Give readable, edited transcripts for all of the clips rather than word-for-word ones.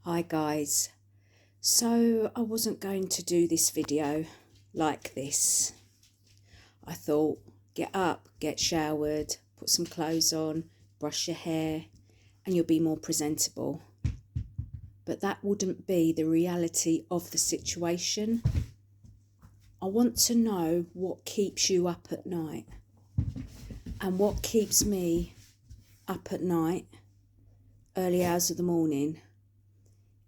Hi guys, so I wasn't going to do this video like this. I thought get up, get showered, put some clothes on, brush your hair and you'll be more presentable. But that wouldn't be the reality of the situation. I want to know what keeps you up at night. And what keeps me up at night, early hours of the morning,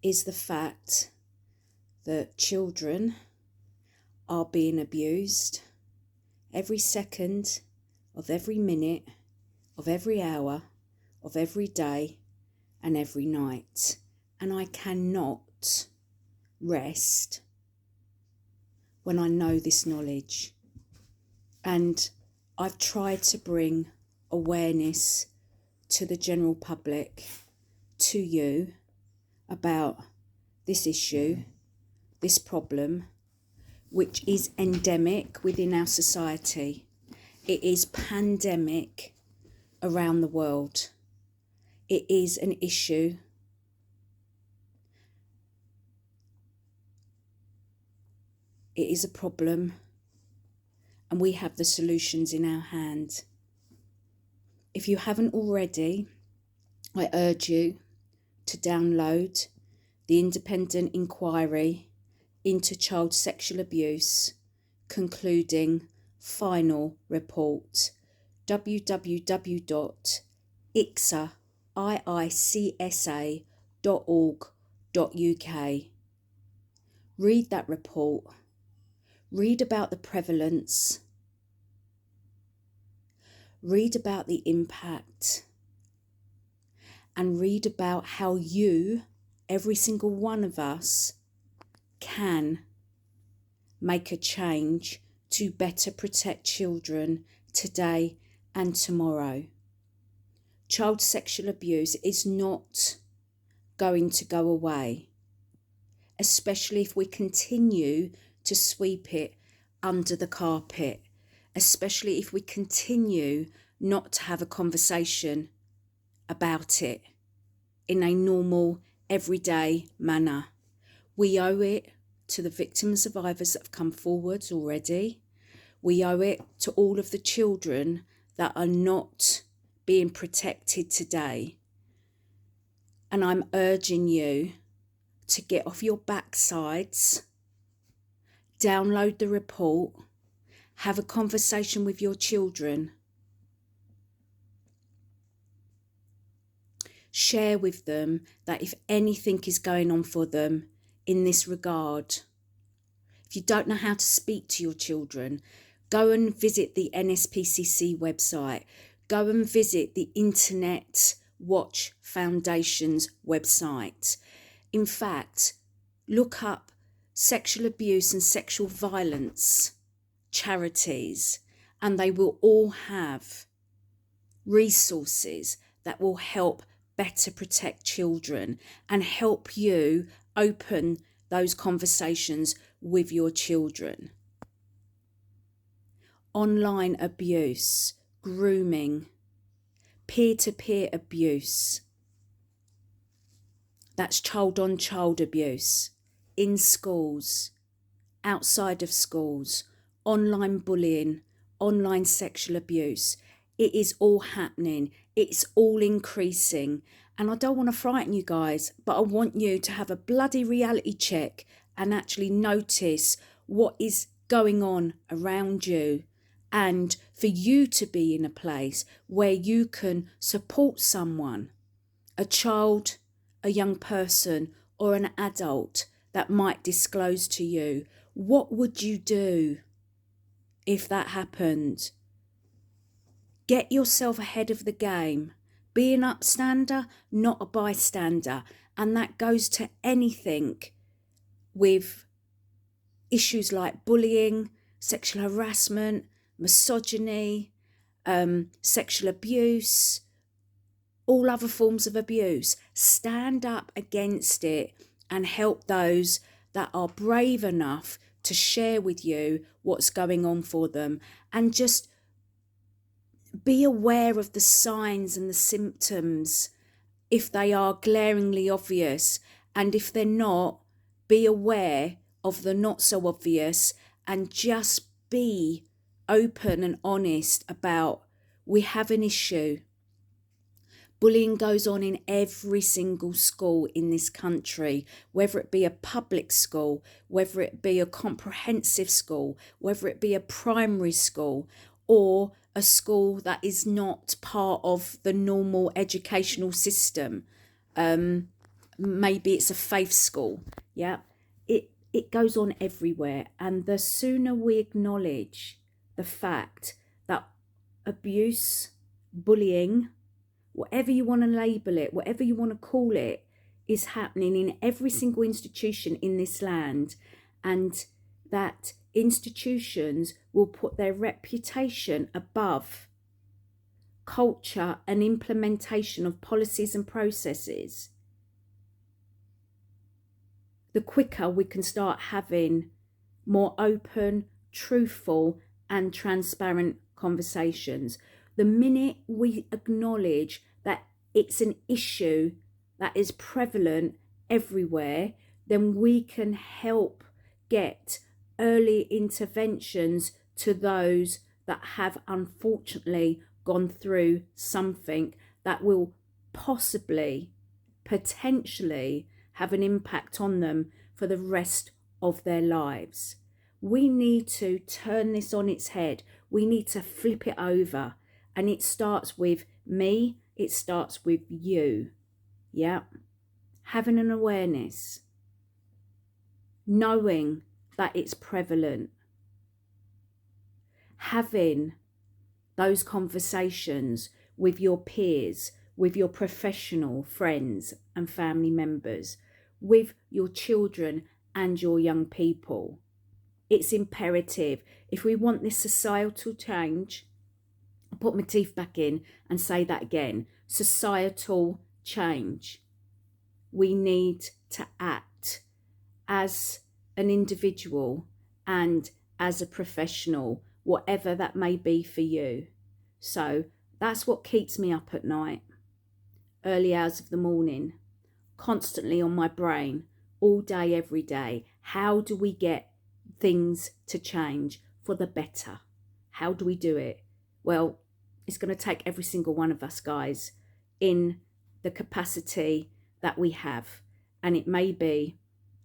is the fact that children are being abused every second of every minute, of every hour, of every day and every night. And I cannot rest when I know this knowledge. And I've tried to bring awareness to the general public, to you, about this issue, this problem, which is endemic within our society. It is pandemic around the world. It is an issue. It is a problem, and we have the solutions in our hand. If you haven't already, I urge you to download the independent inquiry into child sexual abuse, concluding final report, www.icsa.org.uk. Read that report. Read about the prevalence. Read about the impact. And read about how you, every single one of us, can make a change to better protect children today and tomorrow. Child sexual abuse is not going to go away, especially if we continue to sweep it under the carpet, especially if we continue not to have a conversation about it in a normal, everyday manner. We owe it to the victims and survivors that have come forwards already. We owe it to all of the children that are not being protected today. And I'm urging you to get off your backsides, download the report, have a conversation with your children, share with them that if anything is going on for them in this regard, if you don't know how to speak to your children, go and visit the NSPCC website. Go and visit the Internet Watch Foundation's website. In fact, look up sexual abuse and sexual violence charities, and they will all have resources that will help better protect children and help you open those conversations with your children. Online abuse, grooming, peer-to-peer abuse, that's child-on-child abuse, in schools, outside of schools, online bullying, online sexual abuse. It is all happening. It's all increasing. And I don't want to frighten you guys, but I want you to have a bloody reality check and actually notice what is going on around you, and for you to be in a place where you can support someone, a child, a young person, or an adult that might disclose to you. What would you do if that happened? Get yourself ahead of the game. Be an upstander, not a bystander. And that goes to anything with issues like bullying, sexual harassment, misogyny, sexual abuse, all other forms of abuse. Stand up against it and help those that are brave enough to share with you what's going on for them. And just be aware of the signs and the symptoms if they are glaringly obvious, And if they're not, be aware of the not so obvious and just be open and honest about, we have an issue. Bullying goes on in every single school in this country, whether it be a public school, whether it be a comprehensive school, whether it be a primary school, or a school that is not part of the normal educational system. Maybe it's a faith school. Yeah, it goes on everywhere. And the sooner we acknowledge the fact that abuse, bullying, whatever you want to label it, whatever you want to call it, is happening in every single institution in this land, and that institutions will put their reputation above culture and implementation of policies and processes, the quicker we can start having more open, truthful and transparent conversations. The minute we acknowledge that it's an issue that is prevalent everywhere, then we can help get early interventions to those that have unfortunately gone through something that will possibly, potentially have an impact on them for the rest of their lives. We need to turn this on its head. We need to flip it over. And it starts with me. It starts with you. Yeah. Having an awareness. Knowing that it's prevalent. Having those conversations with your peers, with your professional friends and family members, with your children and your young people. It's imperative. If we want this societal change, I'll put my teeth back in and say that again, societal change. We need to act as an individual and as a professional, whatever that may be for you. So that's what keeps me up at night, early hours of the morning, constantly on my brain, all day, every day. How do we get things to change for the better? How do we do it? Well, it's going to take every single one of us, guys, in the capacity that we have. And it may be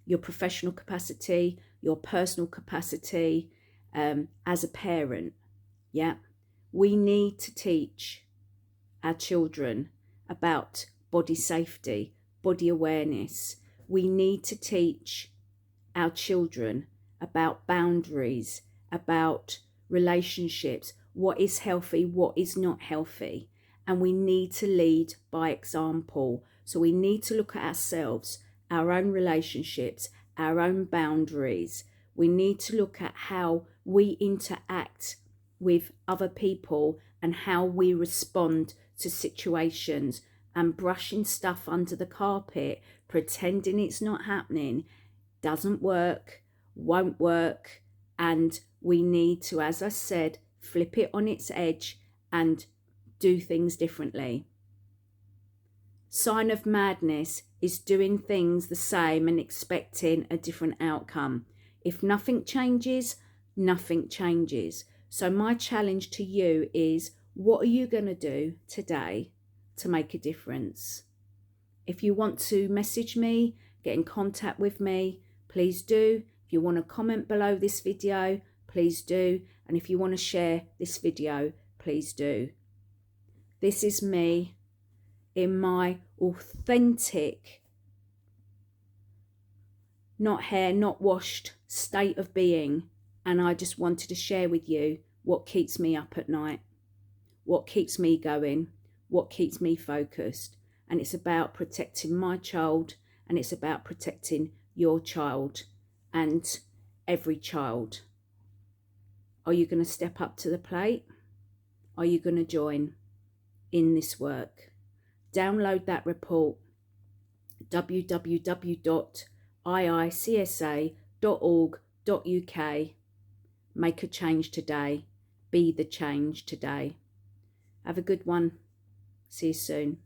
your professional capacity, your personal capacity, as a parent. Yeah, we need to teach our children about body safety, body awareness. We need to teach our children about boundaries, about relationships, what is healthy, what is not healthy. And we need to lead by example. So we need to look at ourselves, our own relationships, our own boundaries. We need to look at how we interact with other people and how we respond to situations. And brushing stuff under the carpet, pretending it's not happening, doesn't work, won't work. And we need to, as I said, flip it on its edge and do things differently. Sign of madness is doing things the same and expecting a different outcome. If nothing changes, nothing changes. So my challenge to you is, what are you going to do today to make a difference? If you want to message me, get in contact with me, please do. If you want to comment below this video, please do. And if you want to share this video, please do. This is me in my authentic, not hair, not washed state of being. And I just wanted to share with you what keeps me up at night, what keeps me going, what keeps me focused. And it's about protecting my child, and it's about protecting your child and every child. Are you going to step up to the plate? Are you going to join in this work? Download that report, www.iicsa.org.uk. Make a change today. Be the change today. Have a good one. See you soon.